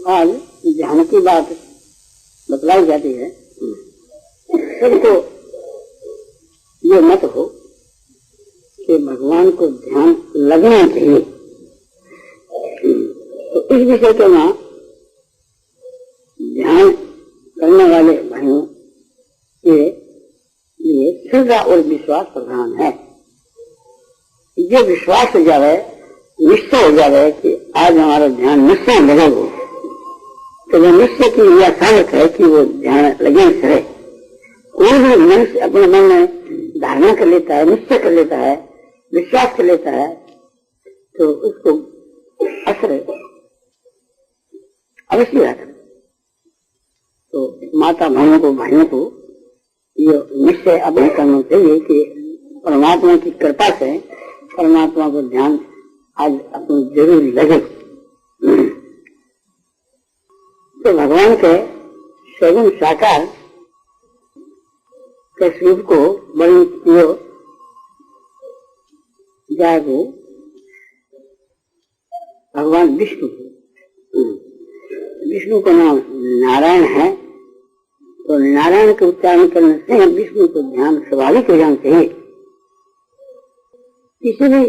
आज ध्यान की बात बतलाई जाती है, सबको ये मत हो कि भगवान को ध्यान लगना चाहिए। तो इस विषय के वहां ध्यान करने वाले भाइयों के लिए श्रद्धा और विश्वास प्रधान है। ये विश्वास हो जाए, निश्चय हो जाए कि आज हमारा ध्यान निश्चय लगेगा, तो वो निश्चय की यह सामर्थ है कि वो ध्यान लगे से कोई भी मनुष्य अपने मन में धारणा कर लेता है, निश्चय कर लेता है, विश्वास कर लेता है, तो उसको असर अवश्य आता है। तो माता बहनों को, भाइयों को ये निश्चय अपने करना चाहिए कि परमात्मा की कृपा से परमात्मा को ध्यान आज अपनी जरूर लगे। तो भगवान के सगुण साकार के स्वरूप को बड़ी जागो भगवान विष्णु, विष्णु का नाम नारायण है। तो नारायण के उच्चारण करने से विष्णु को ध्यान स्वाभाविक हो जाना चाहिए। किसी भी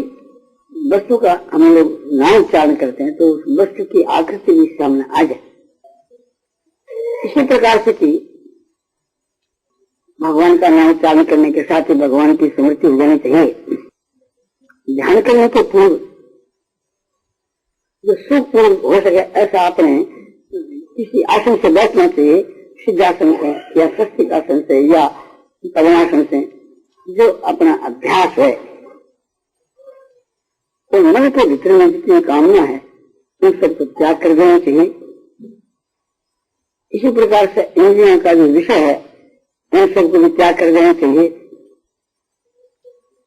वस्तु का हम लोग नाम उच्चारण करते हैं तो उस वस्तु की आकृति भी सामने आ जाए। इसी प्रकार से कि भगवान का नाम उच्चारण करने के साथ ही भगवान की स्मृति हो जानी चाहिए। ध्यान करने के पूर्व जो सुखपूर्ण हो सके ऐसा आपने किसी आसन से बैठना चाहिए, सिद्धासन से या स्वस्तिकासन से या पद्मासन से, जो अपना अभ्यास है। तो मन के भीतर में जितनी कामना है उन सबको त्याग कर देना चाहिए। इसी प्रकार से इंद्रियों का जो विषय है उन सबको भी त्याग कर देना चाहिए।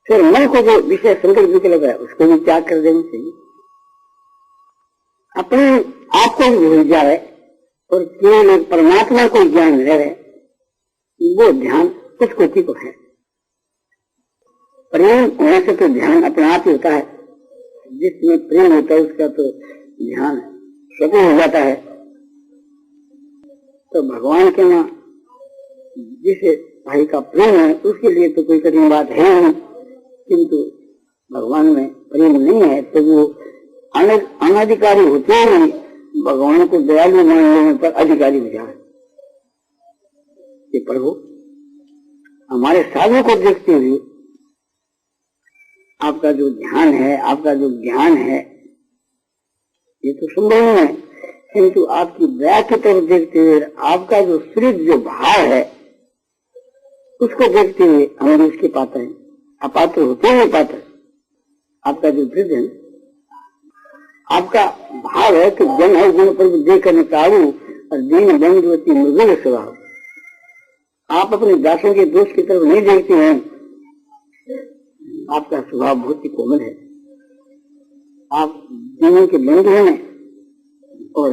फिर मन को जो विषय संकल्प विकल्प है उसको भी त्याग कर देना चाहिए। अपने आप को भी भूल जाए और केवल परमात्मा को ज्ञान रहे, वो ध्यान कुछ कोटि को है। प्रेम होने से तो ध्यान अपने आप ही होता है। जिसमें प्रेम होता है उसका तो ध्यान स्वतः हो जाता है। तो भगवान के वहां जिस भाई का प्रेम है उसके लिए तो कोई कठिन बात है नहीं, किंतु भगवान में प्रेम नहीं है तो वो अनाधिकारी होते हैं, भगवान को दयालु मानने पर अधिकारी हो जाए। प्रभु हमारे साधु को देखते हुए आपका जो ध्यान है, आपका जो ज्ञान है, ये तो संभव नहीं है, किंतु आपकी दया की तरफ देखते हुए आपका जो स्त्रीद जो भाव है उसको देखते हुए हम उसके पात्र हैं। अपात्र होते हैं पात्र। आपका जो वृद्ध आपका भाव है कि जन है गुण पर देख करने काबू और दीन बंधुवती मृदुल स्वभाव। आप अपने दासों के दोष की तरफ नहीं देखते हैं। आपका स्वभाव बहुत ही कोमल है। आप दीनों के बंधु हैं और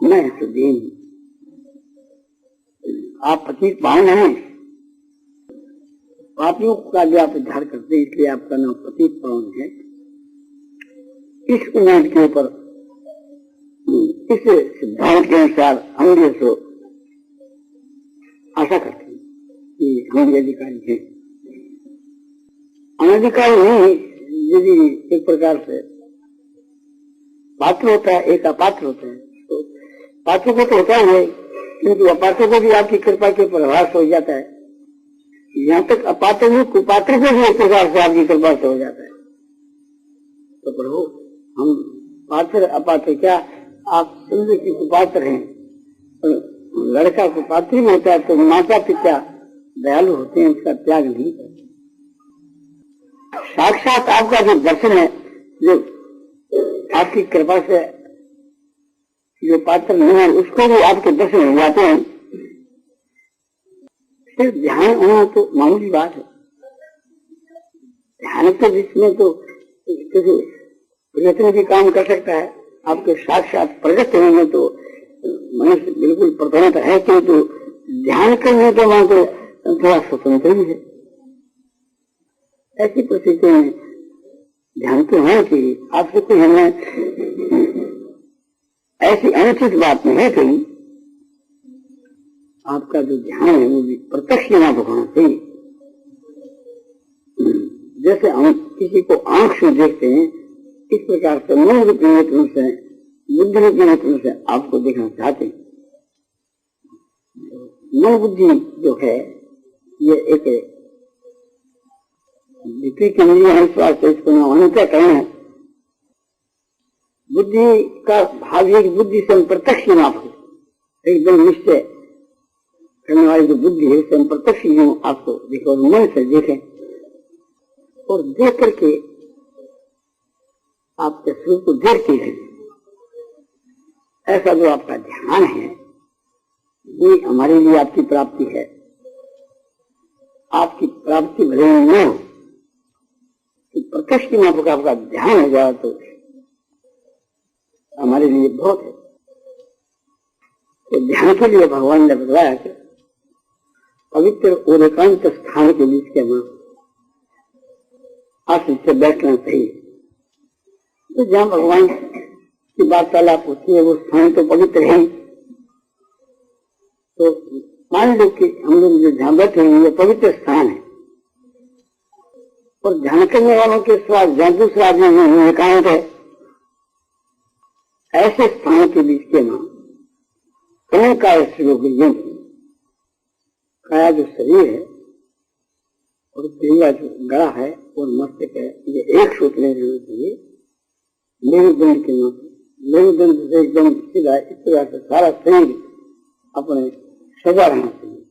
मैं सुदीन। आप पतित पावन हैं, पापियों का जो आप उद्धार करते हैं, इसलिए आपका नाम पतित पावन है। इस उम्मीद के ऊपर, इस सिद्धांत के अनुसार हम जो सो आशा करते हैं कि हम अधिकारी हैं। अनधिकारी नहीं, यदि एक प्रकार से पात्र होता है, एक अपात्र होता है। तो पात्र को तो होता है, किंतु अपात्र को भी आपकी कृपा के प्रभाव से हो जाता है। यहाँ तक अपात्र भी कुपात्र को भी एक प्रकार से आपकी कृपा से हो जाता है। तो प्रभु हम पात्र अपात्र क्या, आप समझो कि कुपात्र हैं, और लड़का कुपात्र में होता है तो माता पिता दयालु होते हैं, उसका त्याग नहीं करते। साक्षात आपका जो दर्शन है, जो आपकी कृपा से जो पात्र नहीं है उसको भी आपके दर्शन हो जाते हैं। सिर्फ ध्यान होना तो मामूली बात है। ध्यान तो जिसमें तो प्रयत्न भी काम कर सकता है। आपके साक्षात प्रगट होने में तो मनुष्य बिल्कुल प्रथमत है, किंतु ध्यान करने के वहां तो थोड़ा स्वतंत्र भी है। ऐसी परिस्थिति में ध्यान तो होना चाहिए। आपसे कोई हमें ऐसी अनुचित बात नहीं है कहीं। आपका जो ध्यान है वो भी प्रत्यक्ष यहाँ होना चाहिए। जैसे हम किसी को आंख से देखते हैं, इस प्रकार से मन रूपी नेत्रों से, बुद्धि रूपी नेत्रों से आपको देखना चाहते हैं। मन बुद्धि जो है ये एक विपरीत इंद्रिय है, इस वास्ते इसको अंतर करना है। बुद्धि का भाव है कि बुद्धि से हम प्रत्यक्ष नाप एकदम निश्चय करने वाली जो बुद्धि है उससे हम प्रत्यक्ष आपको देखो और मन से देखें और देख करके आपके स्वरूप को देखते हैं। ऐसा जो आपका ध्यान है ये हमारे लिए आपकी प्राप्ति है। आपकी प्राप्ति भले न हो तो प्रत्यक्ष की माफक आपका ध्यान हो जाए तो हमारे लिए बहुत है। तो ध्यान के लिए भगवान ने बताया कि पवित्र और एकांत स्थान के बीच के वहां आश्रित से बैठना चाहिए। तो जहाँ भगवान की वार्तालाप होती है वो स्थान तो पवित्र है। तो मान लो कि हम लोग जो जहाँ बैठे हैं वो पवित्र स्थान है और ध्यान करने वालों के साथ जहाँ दूसरा आदमी एकांत है, ऐसे स्थान के बीच के नाम कहीं काय काया जो शरीर है और क्रिया जो गड़ा है और मस्तक है, ये एक सूत्र चाहिए। मेरुदंड के नाम मेरुदंड से एकदम सीधा इस तरह से सारा शरीर अपने सजा रहना चाहिए।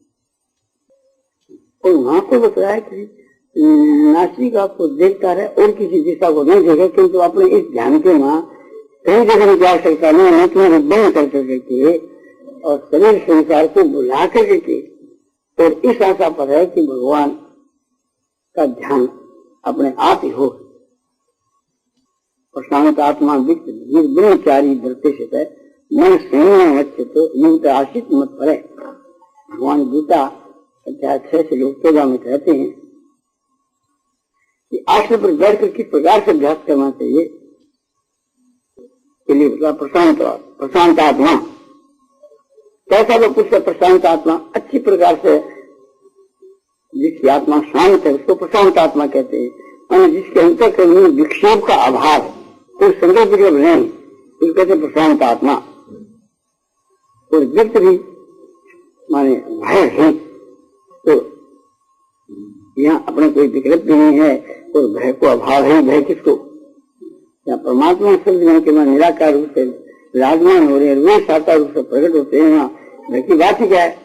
और वहां को बताया कि नासिक आपको देखता रहे और किसी दिशा को नहीं देखे, किंतु अपने इस ध्यान के वहां कहीं देखने की आवश्यकता नहीं है। तुम्हें बंद कर करके और शरीर संसार को बुला करके और इस आशा पर है कि भगवान का ध्यान अपने आप ही हो। और शांत आत्मा विक्त ब्रह्मचारी बढ़ते से मन संयम तो युक्त आशित मत पड़े। भगवान गीता अध्याय 6 से लोग 14 में कहते हैं कि आश्रम पर बैठकर किस प्रकार से अभ्यास करना चाहिए के लिए प्रशांत आत्मा कैसा लोग कुछ प्रशांत आत्मा अच्छी प्रकार से जिसकी आत्मा शांत है उसको प्रशांत आत्मा कहते हैं। और जिसके अंतःकरण में विक्षेप का अभाव है, कोई संकल्प विकल्प नहीं, उसको कहते हैं प्रशांत आत्मा। और व्यक्त भी माने भय है तो यहाँ अपने कोई विकल्प भी नहीं है और भय को अभाव है। भय किसको? यहाँ परमात्मा शब्द के वहां निराकार रूप से विराजमान हो रहे हैं, वे साकार रूप से प्रकट होते हैं। यहाँ भय की बात ही क्या है?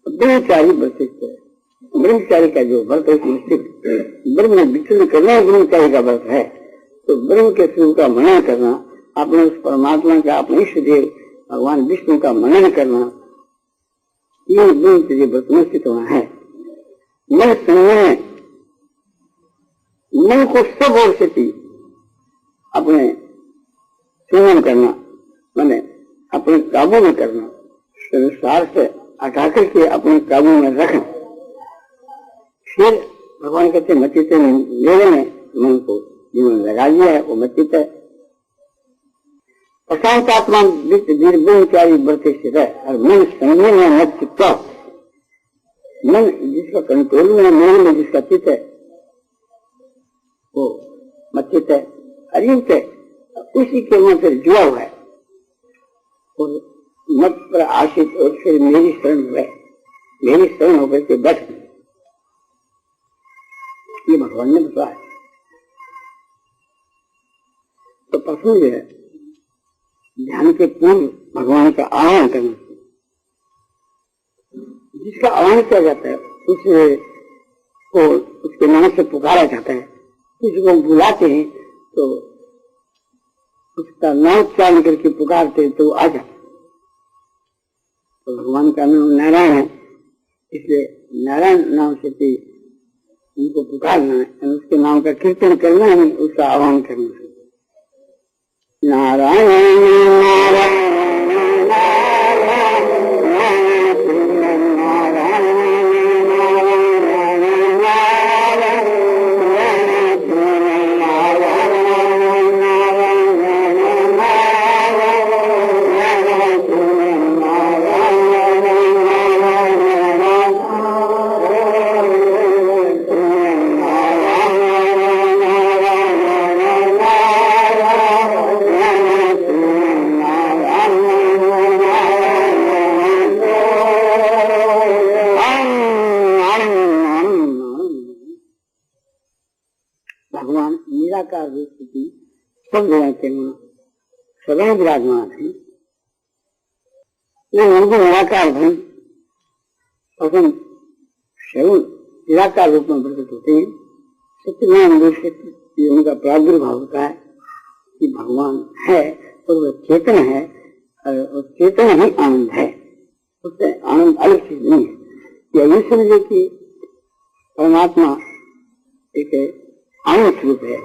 ब्रह्मचारी वर्तित्व है। ब्रह्मचारी का जो व्रत है ब्रह्म में विचरण करना ब्रह्मचारी का व्रत है। तो ब्रह्म के स्वरूप का मनन करना, अपने उस परमात्मा का, अपने इष्ट देव भगवान विष्णु का मनन करना, ये ब्रह्मचर्य व्रत में स्थित होना है। मन संयम, मन को सब ओर से अपने संयम करना, मैंने अपने काबू में करना, संसार से हटा करके अपने काबू में रखना। फिर भगवान कहते मचित लेने मन को जिन्होंने लगा लिया है वो मचित है। प्रशांत आत्मा ब्रह्मचारी बढ़ते से रहे और मन संयम में मत चित्त, मन जिसका कंट्रोल में, मन में जिसका चित्त है वो मचित है, अयुक्त है, उसी के मन से जुड़ा हुआ है और मत पर आशित और फिर मेरी शरण रहे, मेरी शरण होकर के बैठ। ये भगवान ने बताया। तो प्रश्न जो है ध्यान के पूर्व भगवान का आह्वान करना चाहिए। जिसका आह्वान किया जाता है उसे को उसके नाम से पुकारा जाता है। किसी को बुलाते हैं तो उसका नाम उच्चारण करके पुकारते हैं तो आ जाता है। तो भगवान का नाम नारायण है, इसलिए नारायण नाम से उनको पुकारना है, उसके नाम का कीर्तन करना है, उसका आह्वान करना है। नारायण नारायण नारायण निराकार रूप की सब जगह के वहाँ सदा विराजमान है। वो उनको निराकार धन पसंद सगुण निराकार रूप में प्रकट होते हैं। सत्यनारायण रूप से उनका प्रादुर्भाव होता है कि भगवान है और वह चेतन है और चेतन ही आनंद है, उससे आनंद अलग चीज नहीं है। यह ये समझे कि परमात्मा एक आनंद स्वरूप है।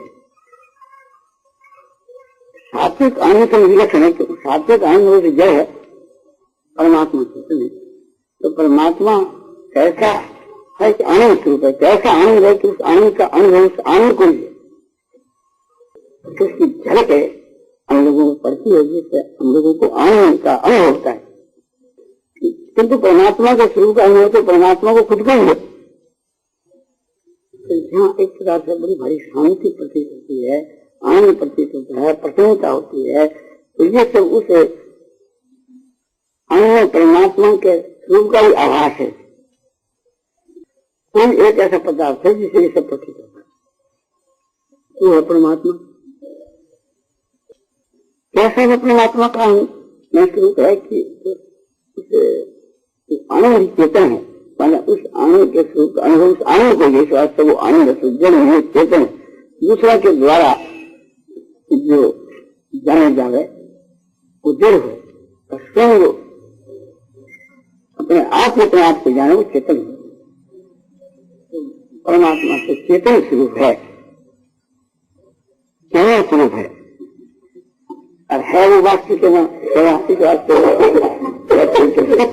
सात्विक आनंद का विलक्षण है, तो सात्विक आनंद जय है, परमात्मा चेतन है। तो परमात्मा कैसा है कि आनंद स्वरूप है, कैसा आनंद है कि उस आनंद का अनुभव उस आनंद को लिए उसकी झलक है हम लोगों को पड़ती है, जिससे हम लोगों को आनंद का अनुभव होता है। किंतु परमात्मा के स्वरूप का अनुभव तो परमात्मा को खुद को ही है। तो जहाँ एक प्रकार से बड़ी भारी शांति प्रतीत होती है, आनंद प्रतीत होता है, प्रसन्नता होती है, तो ये सब उस आनंद परमात्मा के स्वरूप का ही आभास है। कोई एक ऐसा पदार्थ है जिसे ये सब प्रतीत होता है, वो है परमात्मा। कैसा है परमात्मा का स्वरूप है कि आनंद ही चेतन है, माना उस आनंद के स्वरूप का अनुभव उस आनंद को जैसे वास्तव वो आनंद जड़ है, चेतन है, दूसरा के द्वारा जो जाने जावे वो जड़ हो और स्वयं वो अपने आप में अपने आप को जाने वो चेतन है। परमात्मा से चेतन स्वरूप है, चेतन स्वरूप है और है वो वास्तविक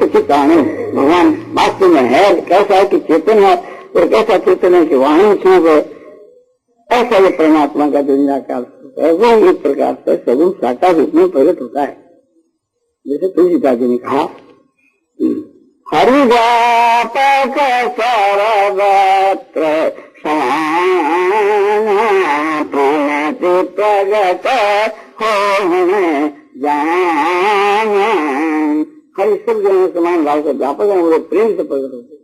सत्य आनंद भगवान वास्तव में है। कैसा है कि चेतन है और कैसा चेतन है कि वाहन स्वरूप है, ऐसा ये परमात्मा का जो निराकार स्वरूप है वो एक प्रकार से सगुण साकार रूप में प्रकट होता है। जैसे तुलसीदास जी ने कहा, हरिव्यापक सर्वत्र प्रगट हो जान। हरि सब जगह समान भाव से व्यापक है, वो प्रेम से प्रकट होते।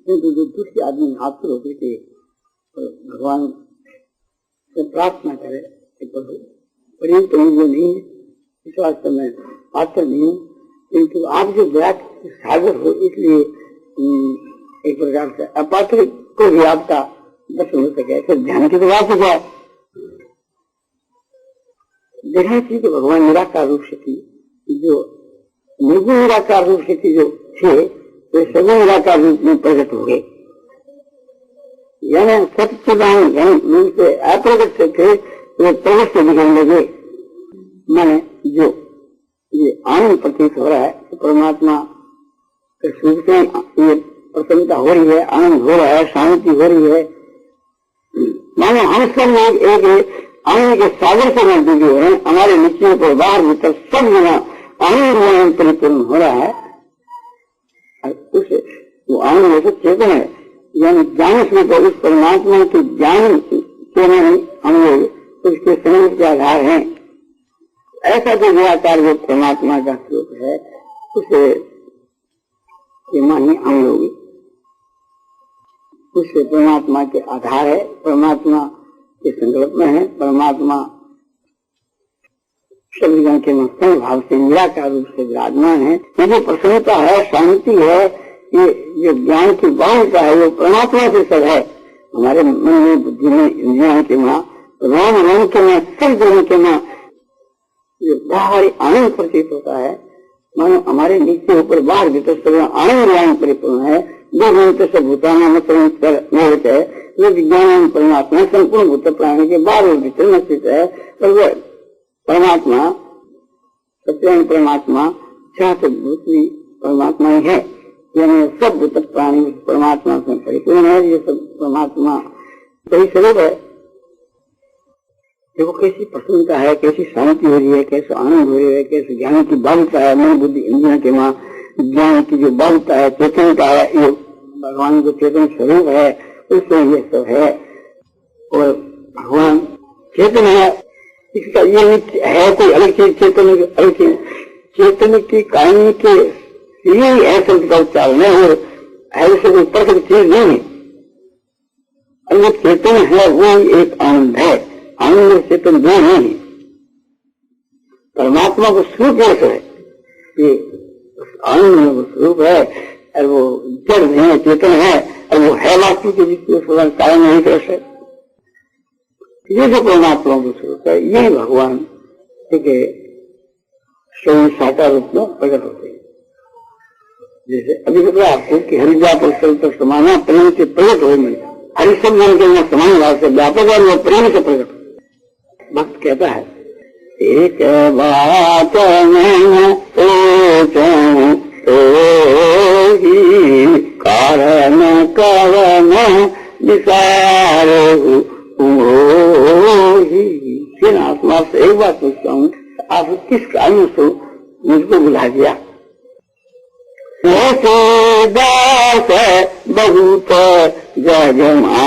किंतु जो दूसरे आदमी आतुर होकर के भगवान से प्रार्थना करे कि प्रभु प्रेम तो मुझे नहीं है, इस वास्ते मैं पात्र नहीं हूँ, किंतु आप जो दया के सागर हो इसलिए एक प्रकार से अपात्र को भी आपका दर्शन हो सके। फिर ध्यान की तो बात हो जाए, देखना चाहिए कि भगवान निराकार रूप से थी, जो निर्गुण निराकार रूप से थी जो थे वे सगुण निराकार रूप में प्रकट हो गए। यानी सत्यदान रूप से अप्रगट से थे वे प्रगट से दिखने लगे। मैंने जो ये आनंद प्रतीत हो रहा है तो परमात्मा के स्वरूप से ये प्रसन्नता हो रही है, आनंद हो रहा है, शांति हो रही है। मानो हम सब लोग एक आनंद के सागर से नजदीक हो रहे हैं, हमारे नीचे को बाहर भीतर सब जगह आनंद परिपूर्ण हो रहा है। उस वो आनंद जैसे चेतन है, यानी ज्ञान स्वरूप उस परमात्मा के ज्ञान के हम लोग उसके संयोग के आधार हैं। ऐसा जो निराकार जो परमात्मा का स्वरूप है उसे मानिए हम लोग उससे परमात्मा के आधार है, परमात्मा के संकल्प में है, परमात्मा सभी जन के मस्तंग भाव से निराकार रूप से विराजमान है। ये जो प्रसन्नता है, शांति है, ये जो ज्ञान की बाहुलता है वो परमात्मा से सब है। हमारे मन में, बुद्धि में, इंद्रियों के माँ, रोम रोम के माँ, सब जगह के माँ जो बाहर आनंद प्रतीत होता है, मानो हमारे नीचे ऊपर बाहर भीतर सब आनंद परिपूर्ण है। जो भूत सब भूताना मोहित है, वो विज्ञान परमात्मा संपूर्ण भूत प्राणी के बाहर और भीतर स्थित है। और वह परमात्मा सत्यान परमात्मा चाहते भूत भी परमात्मा ही है, यानी सब भूत प्राणी परमात्मा से परिपूर्ण है। ये सब परमात्मा सही स्वरूप है। देखो कैसी प्रसन्नता है, कैसी शांति हो रही है, कैसे आनंद हो रही है, कैसे ज्ञान की बाहुलता है, मन बुद्धि इंद्रियों के वहाँ ज्ञान की जो बाहुलता है, चेतनता है, ये भगवान जो चेतन स्वरूप है उससे ये सब है। और भगवान चेतन है, इसका ये है कोई अलग चीज, चेतन अलग चीज, चेतन की कहानी के यही है शब्द का उच्चारण है और ऐसे कोई प्रकट चीज नहीं है। और वो चेतन है, वो एक आनंद है। आनंद और चेतन दो नहीं है। परमात्मा को स्वरूप कैसे है, ये आनंद में वो स्वरूप है, और वो जड़ नहीं है, चेतन है, और वो है वास्तु के जिसको कारण नहीं कैसे। ये जो परमात्मा को स्वरूप है, ये भगवान ठीक है स्वयं साकार रूप में प्रकट होते हैं। जैसे अभी बताया आपको कि हरिजा पर तक समाना प्रेम से प्रकट होंगे। हरि सब मन के समान भाव से व्यापक और वो प्रेम से प्रकट हो। भक्त कहता है एक बात मैं सोचूं तो ही कारण कवन विसारो फिर आत्मा से एक बात पूछता हूँ, आप किस कारण से मुझको बुला दिया। ऐसे दास बहुत जगमान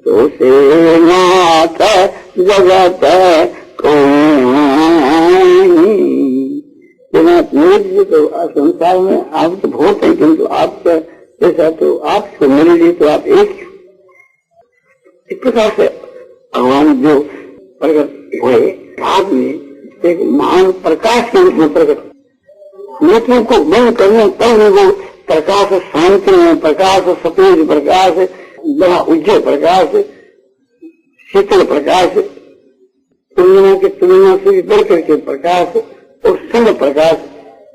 तो से नाथ जगत तो संसार में आप तो बहुत है, किंतु आपका जैसा तो आप मेरे लिए तो आप एक। इस प्रकार से भगवान जो प्रकट हुए बाद में एक महान प्रकाश के रूप में प्रकट, नेत्रों को बंद करने तब वो प्रकाश शांति में, प्रकाश सफेद प्रकाश, बड़ा उज्जवल प्रकाश, शीतल प्रकाश, तुलना के तुलना से भी बढ़ करके प्रकाश और संग प्रकाश,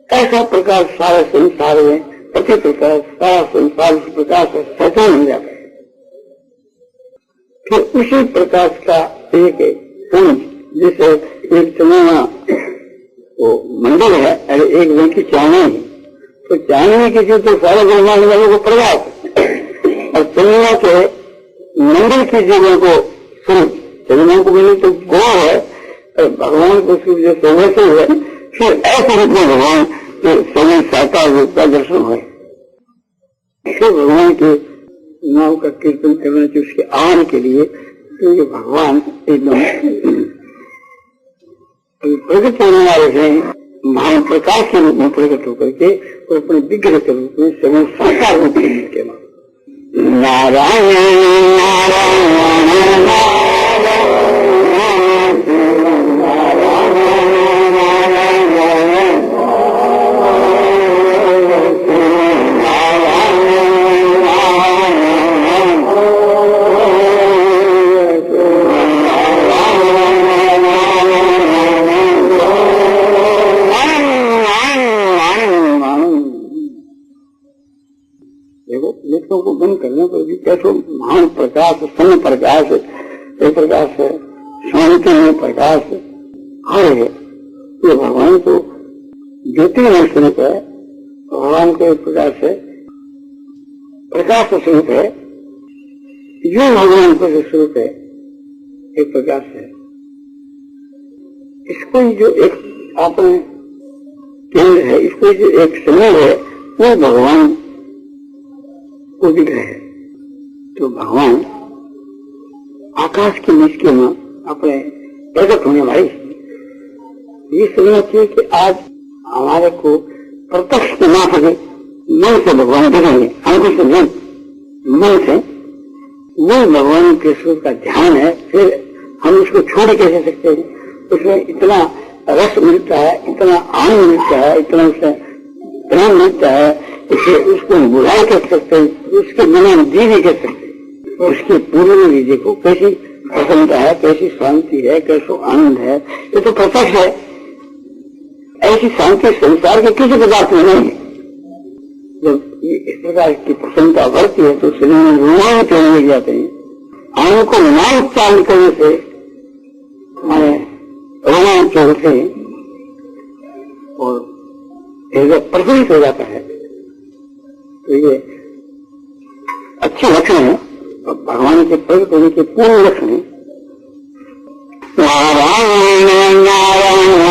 ऐसा प्रकाश सारे संसार में प्रतीत होता है। सारा संसार इस प्रकाश से सचन हो जाता है। फिर उसी प्रकाश का एक पुंज, जैसे एक चंद्रमा वो मंडल है, अरे एक दिन की चांदनी है, तो चांदनी की जो तो सारे ब्रह्मांड वालों को प्रकाश, और चंद्रमा के मंडल की जीवों को सूरज, चंद्रमा को मिले तो गौ है, और भगवान को सूर्य वैसे है। फिर ऐसे रूप में भगवान के समय साकार रूप का दर्शन हुए। फिर भगवान के नाम का कीर्तन करना चाहिए उसके आने के लिए। तो ये भगवान एकदम प्रकट होने वाले हैं, महान प्रकाश के रूप में प्रकट होकर के और अपने विग्रह के रूप में समय साकार रूप के नारायण नारायण को बंद करने पर भी कैसे महान प्रकाश, समय प्रकाश, एक प्रकाश है शांति में प्रकाश है। ये भगवान को ज्योतिर्मय स्वरूप है, भगवान को एक प्रकार से प्रकाश स्वरूप है। जो भगवान को जो स्वरूप है एक प्रकाश है, इसको जो एक आपने केंद्र है, इसको जो एक समय है, वो भगवान को विग्रह है। तो भगवान आकाश के नीचे में अपने प्रकट होने वाली ये समझना चाहिए कि आज हमारे को प्रत्यक्ष ना सके, मन से भगवान देखेंगे, आंखों से नहीं, मन से वो भगवान के स्वरूप का ध्यान है। फिर हम उसको छोड़ कैसे सकते हैं? उसमें इतना रस मिलता है, इतना आनंद मिलता है, इतना उससे प्रेम मिलता है, उसे उसको बुला कर सकते हैं, उसके बिना जी नहीं कर सकते। उसके पूर्ण भी देखो कैसी प्रसन्नता है, कैसी शांति है, कैसो आनंद है, ये तो प्रत्यक्ष है। ऐसी शांति संसार के किसी पदार्थ में नहीं है। जब इस प्रकार की प्रसन्नता बढ़ती है तो शरीर में रोमांच होने लग जाते हैं। आंखों को ना उच्चारण करने से हमारे रोमांच होते हैं और हृदय प्रफुल्लित हो जाता है। तो ये अच्छे लक्षण है, भगवान के प्रकट होने के पूर्ण लक्षण है। नारायण नारायण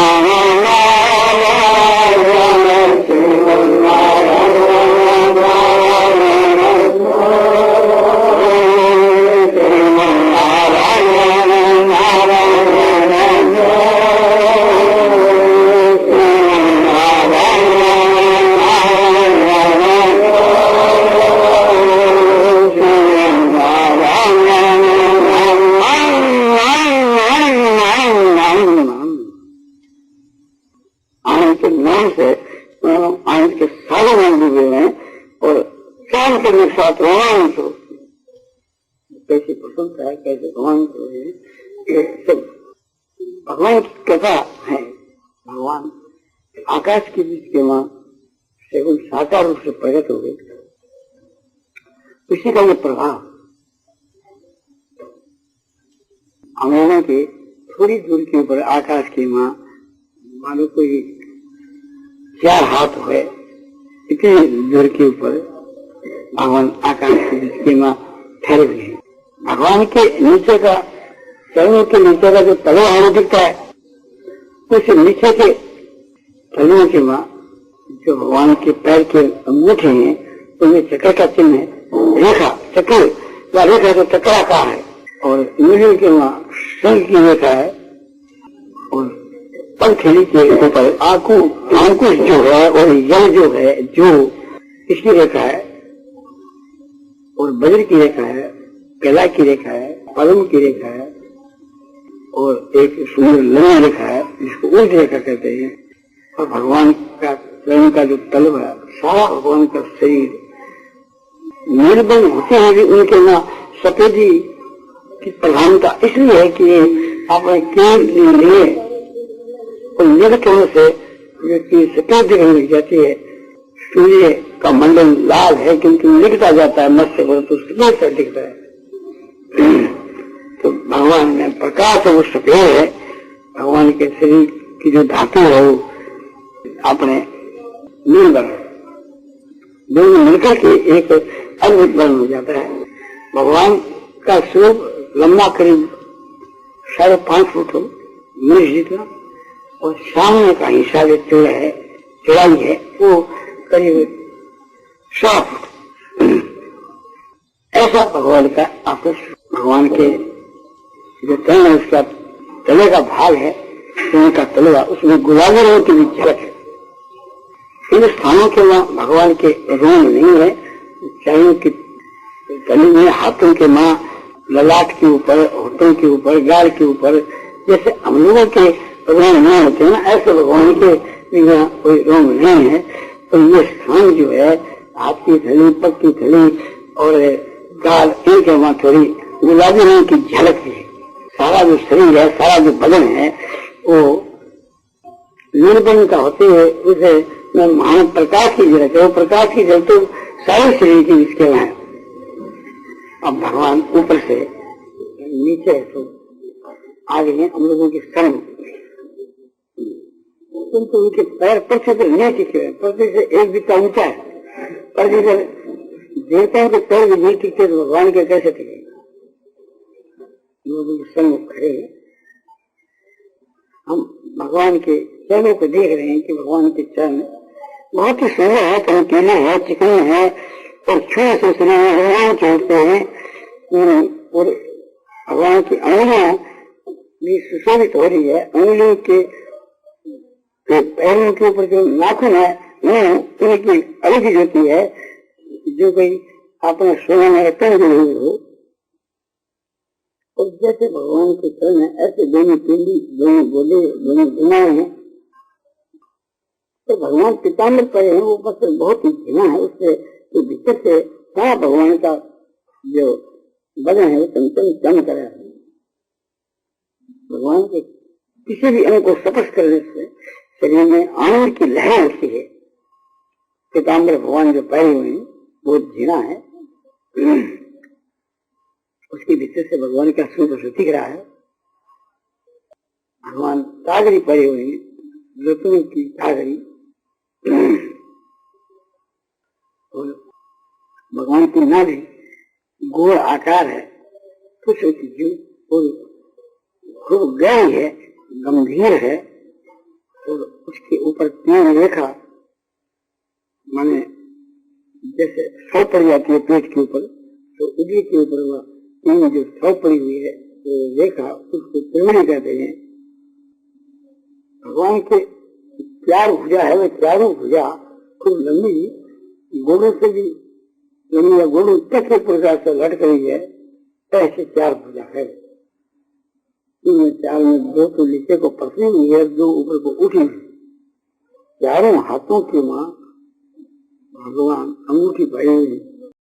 हैं कि नाम से आनंद के सागर में डूबे हैं और शाम करने के साथ रोमांच हो, कैसी प्रसन्नता है, कैसे रोमांच हो रहे हैं, ये सब भगवान की कृपा है। भगवान आकाश के बीच के मां से उन साकार रूप से प्रकट हो गए, इसी का ये प्रभाव अमेरिका के थोड़ी दूर के ऊपर आकाश की मां मानो कोई 4 हाथ हुए, इतने दूर के ऊपर भगवान आकाश के बीच की मां ठहरे हुए हैं। भगवान के नीचे का, चरणों के नीचे का जो तलवा हमें दिखता है, उस नीचे के तलवों की मां जो भगवान के पैर के अंगूठे हैं, उनमें चक्र का चिन्ह है, रेखा चक्र या रेखा तो चक्राकार है, और इंद्रियों की मां शंख की रेखा है, और पंखड़ी के ऊपर अंकुश जो है और यह जो है जो इसकी रेखा है, और वज्र की रेखा है, कला की रेखा है, पद्म की रेखा है, और एक सुंदर लंबी रेखा है जिसको उल्ट रेखा कहते हैं। और भगवान का स्वयं का जो तलवा है, सारा भगवान का शरीर निर्बल होते हैं भी उनके ना सफेदी की प्रधानता इसलिए है कि आपने ज्ञान लिए और निर्गत होने से जो चीज सफेद दिखने लग जाती है। सूर्य का मंडल लाल है क्योंकि निकटा जाता है मत से, तो सफेद सा दिखता है। तो भगवान में प्रकाश है वो सफेद है। भगवान के शरीर की जो धातु है वो अपने नील दोनों मिलकर के एक अद्भुत वर्ण हो जाता है। भगवान का स्वरूप लंबा करीब 5.5 फुट हो, मनुष्य जितना, और सामने का हिस्सा जो चौड़ाई है वो करीब 100 फुट। ऐसा भगवान का आकृष, भगवान के जो तन है उसका तले का भाग है, उनका तलवा, उसमें गुलाबी रंग की भी झलक है। इन स्थानों के वहां भगवान के रोम नहीं है, चाइयों की गली में, हाथों के मां ललाट के ऊपर, होठों के ऊपर, गाल के ऊपर, जैसे हम लोगों के रोम नहीं होते हैं ना, ऐसे भगवान के यहाँ कोई रोम नहीं है। तो ये स्थान जो है हाथ की थली, पग की थली और गाल, इनके वहां थोड़ी गुलाबी रंग की झलक है। सारा जो शरीर है, सारा जो बदन है वो निर्बल का होते हुए उसे महान प्रकाश की जरूरत है। वो प्रकाश की जरूरत तो सारे शरीर की इसके है। अब भगवान ऊपर से नीचे तो आ गए हैं हम लोगों की शरण, किंतु उनके पैर पृथ्वी पर नहीं टिके हुए, पृथ्वी से एक बिता ऊंचा है। पृथ्वी से देवताओं के पैर भी नहीं टिकते तो भगवान के कैसे टिके? लोगों के शरण खड़े हम भगवान के चरणों को देख रहे हैं कि भगवान के चरण बहुत ही सुंदर है, चमकीले है, चिकने है और छुए से सुने छोड़ते हैं, और भगवान की अंगुलियां भी सुशोभित हो रही है। अंगुलियों के पैरों के ऊपर जो नाखून है उनकी अलग ही होती है, जो कोई अपने सोने में तंग नहीं हो। और जैसे भगवान के चरण है ऐसे दोनों पिंडी, दोनों गोले, दोनों गुनाएं हैं। तो भगवान पीताम्बर पड़े हैं, वो बस बहुत ही घिना है, उससे तो भीतर से सारा भगवान का जो बदन है वो चमचम चमक रहा है। भगवान के किसी भी अंग को स्पर्श करने से शरीर में आनंद की लहर उठती है। पीताम्बर भगवान जो पहने हुए हैं वो घिना है, उसके भीतर से भगवान का स्वरूप दिख रहा है। भगवान तागड़ी पड़े हुए हैं, रत्नों की तागड़ी, और भगवान की नाभि गोल आकार है, कुछ खूब गहरी है, गंभीर है, और उसके ऊपर 3 रेखा माने जैसे सौ पड़ जाती है पेट के ऊपर, तो उंगली के ऊपर वह 3 जो सौ पड़ी हुई है तो रेखा, उसको त्रिवेणी कहते हैं। भगवान के 4 भुजा है, वे चारों भुजा खूब लंबी, गोड़ों से भी लंबी, गोड़ों तक के प्रकार से लटक रही है, ऐसे 4 भुजा है। 4 में 2 तो नीचे को पसली हुई है, 2 ऊपर को उठी हुई। चारों हाथों की माँ भगवान अंगूठी पड़ी हुई